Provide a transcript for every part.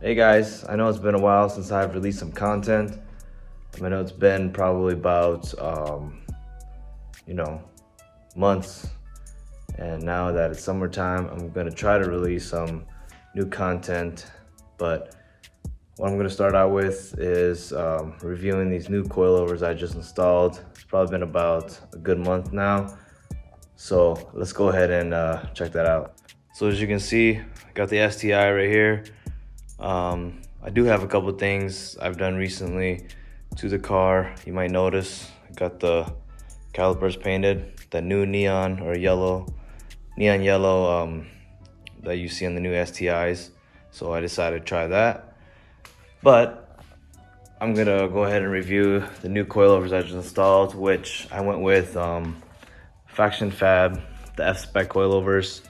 Hey guys, I know it's been a while since I've released some content. I know it's been probably about, months. And now that it's summertime, I'm gonna try to release some new content. But what I'm gonna start out with is reviewing these new coilovers I just installed. It's probably been about a good month now. So let's go ahead and check that out. So as you can see, I got the STI right here. I do have a couple things I've done recently to the car. You might notice I got the calipers painted, that new neon yellow that you see on the new STIs. So I decided to try that. But I'm gonna go ahead and review the new coilovers I just installed, which I went with FactionFab, the F-Spec Coilovers.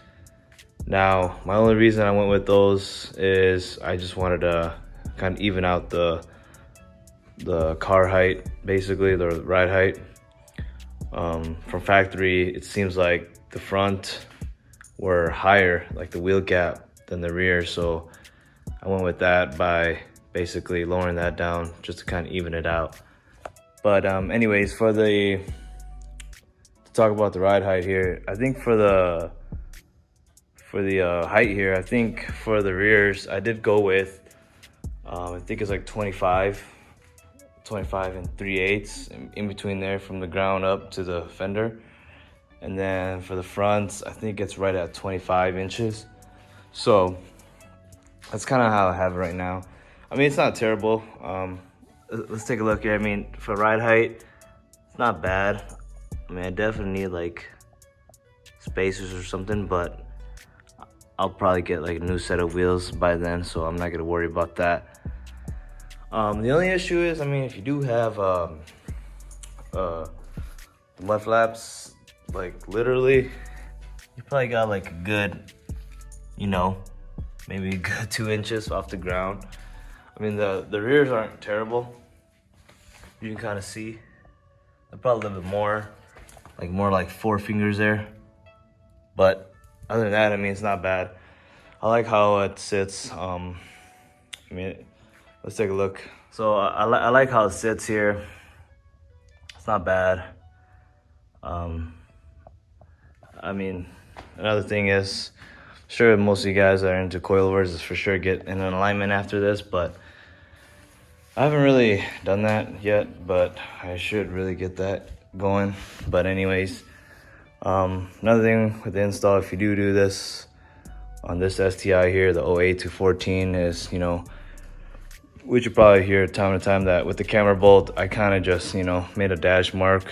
Now, my only reason I went with those is I just wanted to kind of even out the car height, basically, the ride height. From factory, it seems like the front were higher, like the wheel gap, than the rear. So I went with that by basically lowering that down just to kind of even it out. But anyways, to talk about the ride height here, I think for the height here, I think for the rears, I did go with, I think it's like 25 and 3/8 in between there from the ground up to the fender. And then for the fronts, I think it's right at 25 inches. So that's kind of how I have it right now. I mean, it's not terrible. Let's take a look here. I mean, for ride height, it's not bad. I mean, I definitely need like spacers or something, but I'll probably get like a new set of wheels by then, so I'm not gonna worry about that. The only issue is, I mean, if you do have mud flaps, like literally, you probably got like a good, maybe a good 2 inches off the ground. I mean, the rears aren't terrible. You can kind of see. They're probably a little bit more like 4 fingers there. But other than that, I mean, it's not bad. I like how it sits. I mean, let's take a look. So I like how it sits here. It's not bad. I mean, another thing is, sure, most of you guys that are into coilovers is for sure get in an alignment after this, but I haven't really done that yet, but I should really get that going. But anyways, another thing with the install, if you do this on this STI here, the 08 to 14, is, we should probably hear time to time that with the camera bolt, I kind of just, made a dash mark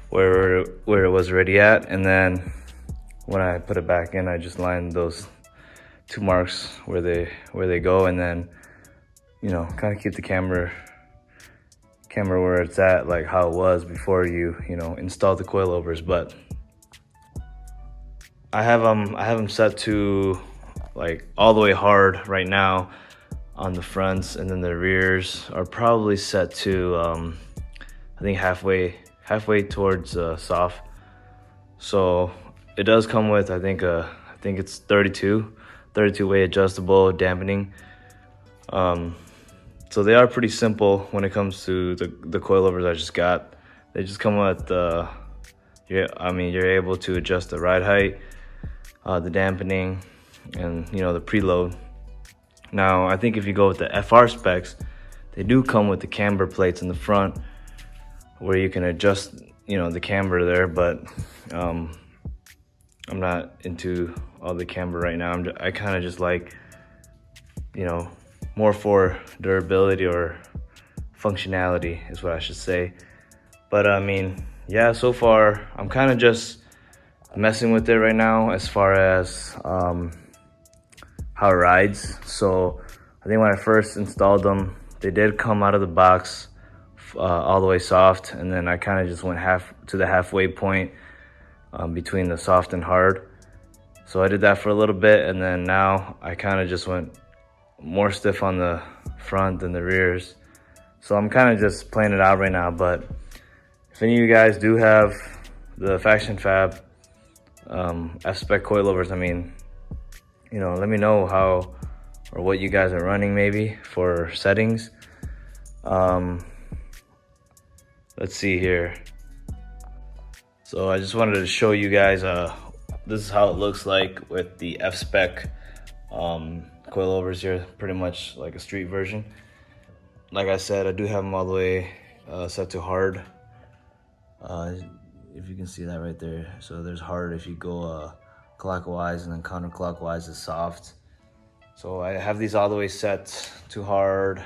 where it was already at, and then when I put it back in, I just lined those 2 marks where they go, and then, kind of keep the camera where it's at, like how it was before you install the coilovers. But I have them set to like all the way hard right now on the fronts, and then the rears are probably set to I think halfway towards soft. So it does come with, I think it's 32 way adjustable dampening. So they are pretty simple when it comes to the coilovers I just got. They just come with you're able to adjust the ride height, the dampening, and the preload. Now I think if you go with the FR specs, they do come with the camber plates in the front where you can adjust the camber there, but I'm not into all the camber right now. I kind of just like more for durability or functionality is what I should say. But I mean, yeah, so far I'm kind of just messing with it right now as far as how it rides. So I think when I first installed them, they did come out of the box all the way soft, and then I kind of just went to the halfway point between the soft and hard. So I did that for a little bit, and then now I kind of just went more stiff on the front than the rears. So I'm kind of just playing it out right now. But if any of you guys do have the FactionFab F-Spec coilovers, I mean, let me know how or what you guys are running maybe for settings. Let's see here. So I just wanted to show you guys, this is how it looks like with the F-Spec coilovers here, pretty much like a street version. Like I said, I do have them all the way set to hard. If you can see that right there. So there's hard if you go clockwise, and then counterclockwise is soft. So I have these all the way set to hard,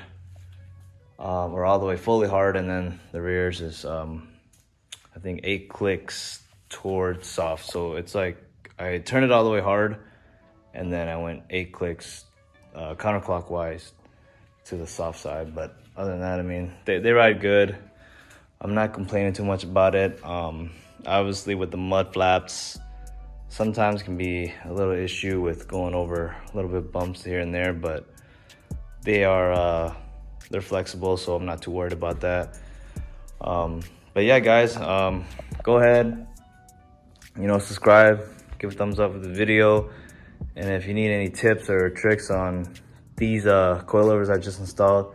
or all the way fully hard, and then the rears is I think 8 clicks towards soft. So it's like I turned it all the way hard, and then I went 8 clicks counterclockwise to the soft side. But other than that, I mean, they ride good. I'm not complaining too much about it. Obviously with the mud flaps, sometimes can be a little issue with going over a little bit bumps here and there, but they're flexible, so I'm not too worried about that. But yeah, guys, go ahead, subscribe, give a thumbs up for the video, and if you need any tips or tricks on these coilovers I just installed,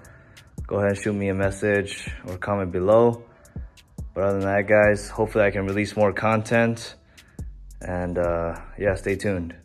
go ahead and shoot me a message or comment below. But other than that, guys, hopefully I can release more content, and yeah, stay tuned.